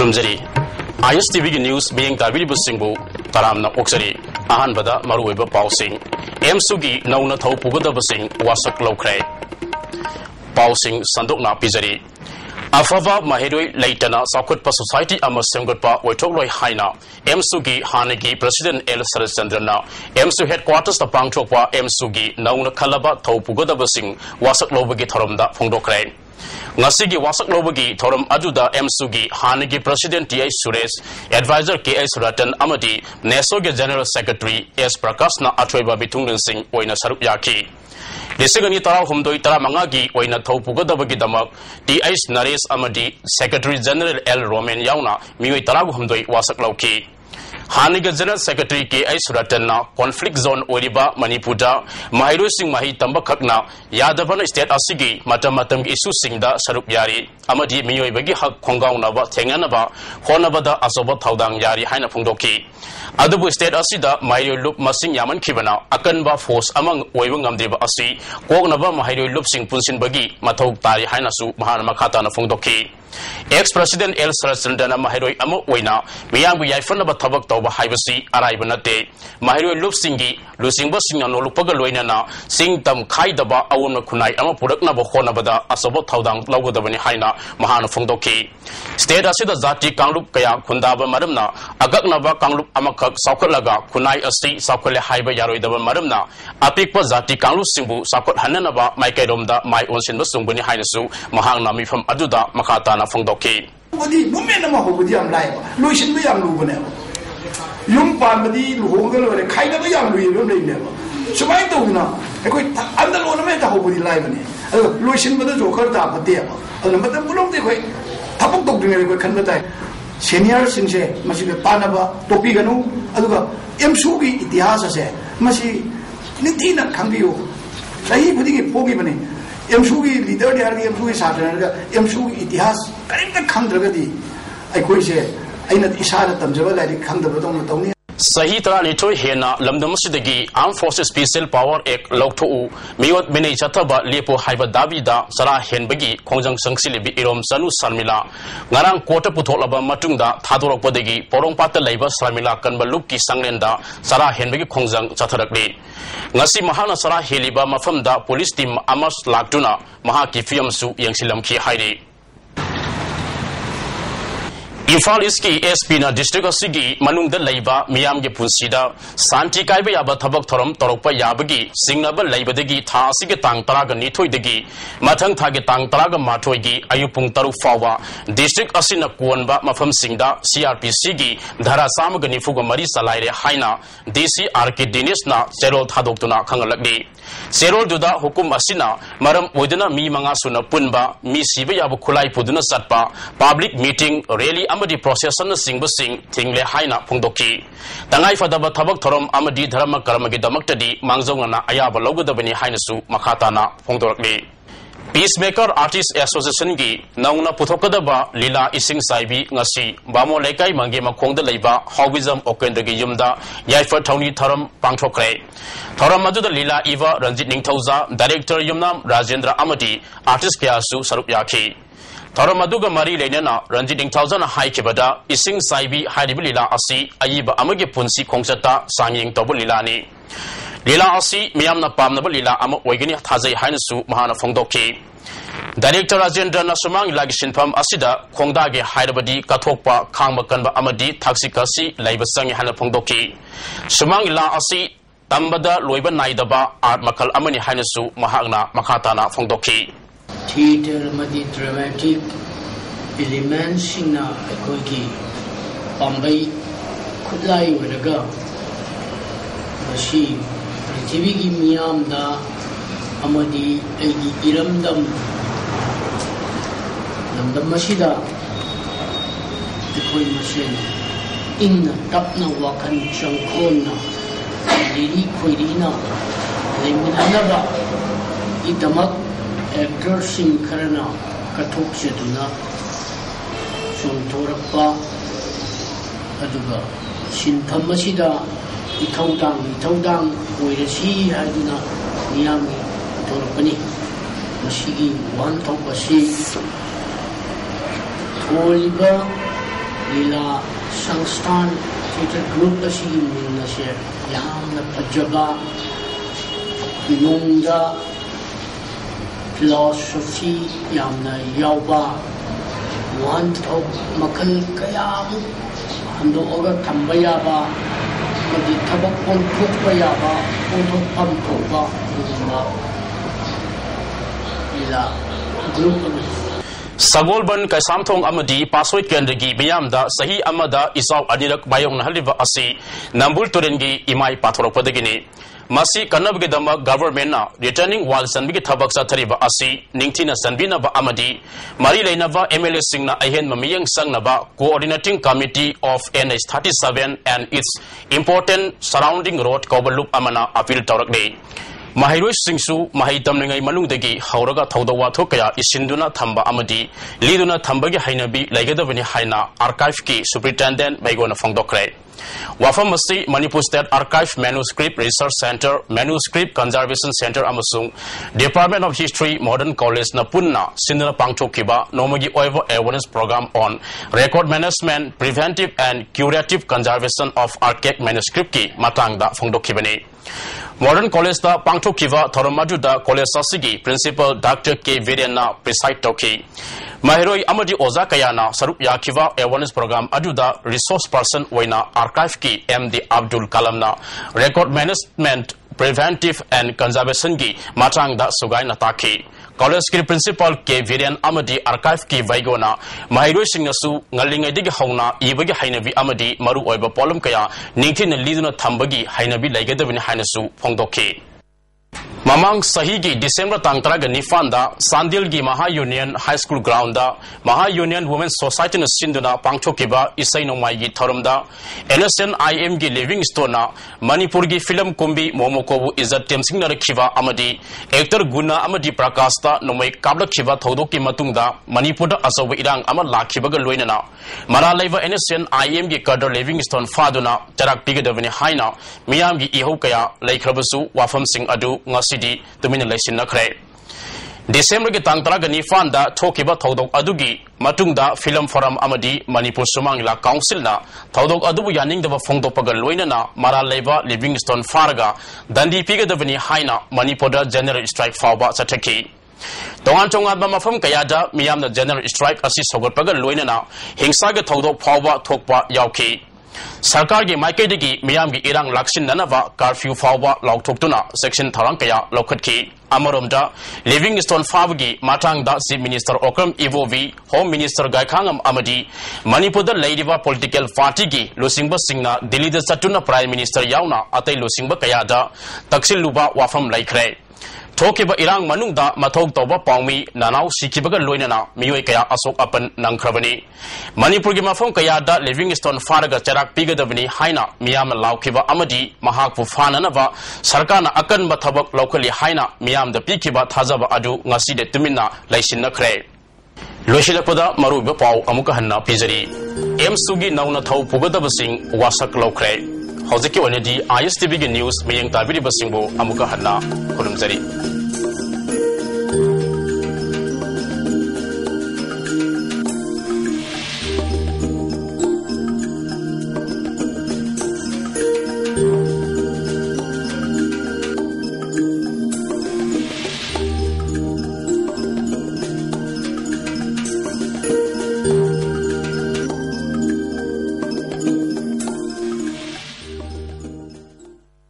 Kurumjari ISTV News being Tabiribu Singbu Taramna Oxari Ahanbada Marueba Pausing Msugi Nauna Tau Puguda Basing Wasak Lokre Pausing Sandokna Pizari Afava Mahedoi Laitana Sakutpa Society Amasangutpa Wetogloi Haina Msugi Hanigi President El Sarachandrana Msu Headquarters the Pangchokwa Msugi Nauna Kalaba Tau Puguda Basing Wasak Lobagi Tharamda Fongdokre Ngasigi wasak lobagi thoram ajuda Msugi Hanigi President T.I. Suresh Advisor K.S. Ratan Amadi Nesoge General Secretary S. Prakasna Atweba Bitungdan Singh Oina Sarup Yaki Lisingani Tara Humdoi Tara Mangagi Oina Taupugadabagi Damak T.I. Naresh Amadi Secretary General L. Roman Yauna Miwi Taragu Humdoi wasak lauki Haniga General Secretary K.S. Ratanna Conflict Zone Oriba Manipura Mahiru Singh Mahi Tambakakna Yadavan State Asigi Matamatam Isu Singda Sarup Yari Amadi Miyoy Bagi Hak Kongaunaba Tenganaba Honabada Asoba Taudang Yari Haina Pungdoki Adabu State Asida Mahiru Lup Masing Yaman Kibana Akanba Force among Wewangam Deba Asi Kognaba Mahiru Lup Singh Punsin Bagi Matok Tari Hainasu Mahana Makata na Pungdoki Ex-President El Sarachandana Mahiroi Amo Wena, Miyangu Yaifanaba Tabak Tauba Haibasi, Araibanate, Mahiroi Lupsingi, Lusingba Singano Lupagaloinana, Sing Tam Kaidaba, Awuna Kunai, Ama Purakna Bohonabada, Asabo Taudang, Logodavani Haina, Mahana Fungdoki. State Asida Zati Kanglup Kaya, Kundaba Madamna, Agaknaba Kanglup Amakak, Saukalaga, Kunai Asi, Saukale Haiba Yaroidaba Madamna, Apikpa Zati Kanglu Simbu, Sakot Hananaba, Maikedom Mai Onsin Basunguni Hainasu, Mahana Mifam Aduda, Makata. Fongdoki. Body, women of Hobody am live, Lucian Biam Lubanel. Young Palmadi, Luhogan, or a kind of a young never. So I don't know. I quit under ornament of Hobody live. Lucian with the Joker, but there. And the Madame Bulong, the way Tabak Doctor convert. Senior Sinse, Masi Panaba, Topigano, Aluga, Msugi, Itiasa said, Masi Nitina Cambio. Sahi putting a pogibani. Msugi leader de argi Msugi Saturnaga Msugi Itihas Karinga Kandragadi I could say I not Isara Tamjava like Kandabadon Tony Sahitra Nito Hena Lamdamusidagi Armed Forces Special Power Act Lokto Miwat Bene Chataba Lepo Haiba Davida Sarah Henbagi Konjang Sangsilibi Irom Sanu Sarmila Ngarang Kota Putolaba Matunda Tadorok Podegi Porong Pata Labor Sarmila Kanbaluki Sanglenda Sarah Henbagi Konjang Chatarakli Ngasi Mahana Sarah Heliba Mafamda Police Team Amas Laktuna Mahaki Fiamsu Yangsilam Ki Haidi Infal Iski SP na District Asigi Manung the Laiba Miam Punsida Santi Kaiba Yaba Tabak Torom Toropa Yabagi Singnaba Laibadegi Ta Sigetang Taraga Nitoidegi Matang Tagetang Taraga Matoigi Ayupung Taru Fawa District Asina Kuanba Mafam Singda CRPCgi Dhara Samagani Fuga Marisa Laire Haina DC Arki Dinisna Serol Tadoktuna Kangalagdi Serol Duda Hukum Asina Maram Udana Mi Mangasuna Punba Mi Siba Yabu Kulai Puduna Satpa Public Meeting Rally Amadi Procession Sing Basing Tingle Haina Pungdoki Tangai Fadaba Tabak Torom Amadi Dharma Karamagi Damaktadi Mangzongana Ayaba Logodabani Hainasu Makatana Pungdorli Peacemaker Artist Association Gi Nauna Putokadaba Lila Ising Saibi Ngasi Bamo Lekai Mangi Makongda Laiba Howism Okendagi Yumda Yaifa Tony Tharam Pangthokre Thoram Madu Lila Eva Ranjit Ningthauza Director Yumnam Rajendra Amadi Artist Kyasu Sarup Yaki Thoram Mari Lenana Ranjit Ningthauza Haikibada Ising Saibi Haidibilila Asi Ayiba Amagi Punsi Kongsata Sanging Tobu Lilani Lila Asi Miamna Pamnaba Lila Ama Wagini Tazai Hainasu Mahana Fongdoki Director Rajendra Nasumang Lagishin Pam Asida Kongdagi Haidabadi Katokpa Kangmakanba Amadi Taksikasi Laibasangi Hana Fongdoki Sumang La Asi Tambada Loiba Naidaba Art Makal Amani Hainasu Mahagna Makatana Fongdoki Theater Madi Dramatic Elements Sina Akogi Bombay Kudlai Wadaga Mashi Prithivigi Miyamda Amadi Aigi Iramdam Namdam Mashida Ikoi Masin Inna Tapna Wakan Shankona Lili Koirina Leminanaba Itamak Actor Sing Karana Katok Seduna Shuntorapa Aduga Shintamasida Itaudang Oirasi Haduna Miami Torpani Mashigi One Topasi Oliba लीला संस्थान theatre group असिगी Ming से यामना फजबा नोंगा philosophy यामना यावबा one थौ मखल कयाम हंदोगा थंबा याबा मदि थबक ओंथोकपा याबा ओंथोकफम थोकबा दुगुमा लीला group Sagolban Kaisamthong Amadi Pasoi Kendrigi Biamda Sahi Amada Isau Adirak Bayong Haliva Asi Nambul Turengi Imai Pathoropadagini Masi Kanabgidama Government returning while Sanbigi Tabak Satariba Asi Ningtina Sanbina Ba Amadi Mari Lainava MLA Singna Ahen Mamiyang Sangnaba Coordinating Committee of NH37 and its important surrounding road Kobalup Amana Appeal Torakde Mahiroi Singsu Mahitam Ningai Manungdagi Hauraga Taudawa Tokaya Isinduna Tamba Amadi Liduna Tambagi Hainabi Lagadavani Haina Archive Ki Superintendent Baigona Fongdokre Wafamasi Manipur State Archive Manuscript Research Center Manuscript Conservation Center Amasung Department of History Modern College Napunna Sindana Pangchokiba Nomagi Oiva Awareness Program on Record Management Preventive and Curative Conservation of Archaic Manuscript Ki Matangda Fongdokibani Modern College da Pangchokiva Thoramadu da College Sasigi Principal Dr. K. Vidyana Preside Toki Mahiroi Amadi Ozakayana Sarup Yakiva Awareness Program Aduda Resource Person Waina Archive Ki MD Abdul Kalamna Record Management Preventive and Conservation Ki Matang da Sugay Nataki College Ki Principal K. Vidyan Amadi Archive Ki Vaigona Mahiroi Singnasu Ngalinga Digi Hauna Ibagi Hainavi Amadi Maru Oiba Polum Kaya Ningtin Liduna Tambagi Hainabi Lagadavin Hainasu Pongdoki Mamang Sahigi December Tangtraga Nifanda Sandilgi Maha Union High School Ground Maha Union Women's Society na Sinduna Pangchokiba Isai no Maigi Thoramda NSN IMG Livingstone Manipurgi Film Kumbi Momokobu Izat Temsing Kiva Amadi Actor Guna Amadi Prakasta Nomai Kabla Kiva Thodoki Matungda Manipurda Asawa Irang Ama Lakibaga Luinana Mara Leva NSN IMG Kader Livingstone Faduna Tarak Pigadavini Haina Miyamgi Ihokaya Laikrabasu Wafam Sing Adu Ngasidi Tumina Lesin Nakre December Tangtraga Nifanda Tokiba Todok Adugi Matungda Film Forum Amadi Manipur Sumangla Council na Todok Adubu Yaning Dava Fongdopaga Luinana Mara Leva Livingstone Faraga Dandi Pigadavini Haina Manipoda General Strike Fauba Sataki Tongan Tonga Bamafam Kayada Miyam the General Strike Assist Hogopaga Luinana Hingsaga Todok Fauba Tokpa Yauki Sarkar gi Maikadigi Miyam gi Irang Laksin Nanava Curfew Fauba Lauktuna Section Tarankaya Lokatki Amarumda Livingstone Fabgi Matang da Si Minister Okram Ivovi Home Minister Gaikangam Amadi Manipur Ladiva Political Party gi Lusingba Singna Delhi the Satuna Prime Minister Yauna Atay Lusingba Kayada Taksil Luba Wafam Laikre Tokiba Irang Manungda Matok Toba Paumi Nanau Sikibaga Luinana Mioi Kaya Asok Apan Nangkrabani Manipur Gimafon Kayada Livingstone Faraga Charak Pigadavini Haina Miyam Laukiba Amadi Mahakpu Fananava Sarkana Akan Batabak locally Haina Miyam the Pikiba Tazaba Adu Ngasi de Tumina Laisina Kre Lushilapeda Maruba Pau Amukahanna Pizari M Sugi Nauna Tau Pugadabasing Wasak Lokre Hoziki Onedi ISTV News Miyang Tabiri Basimbo Amukahanna Kurumzari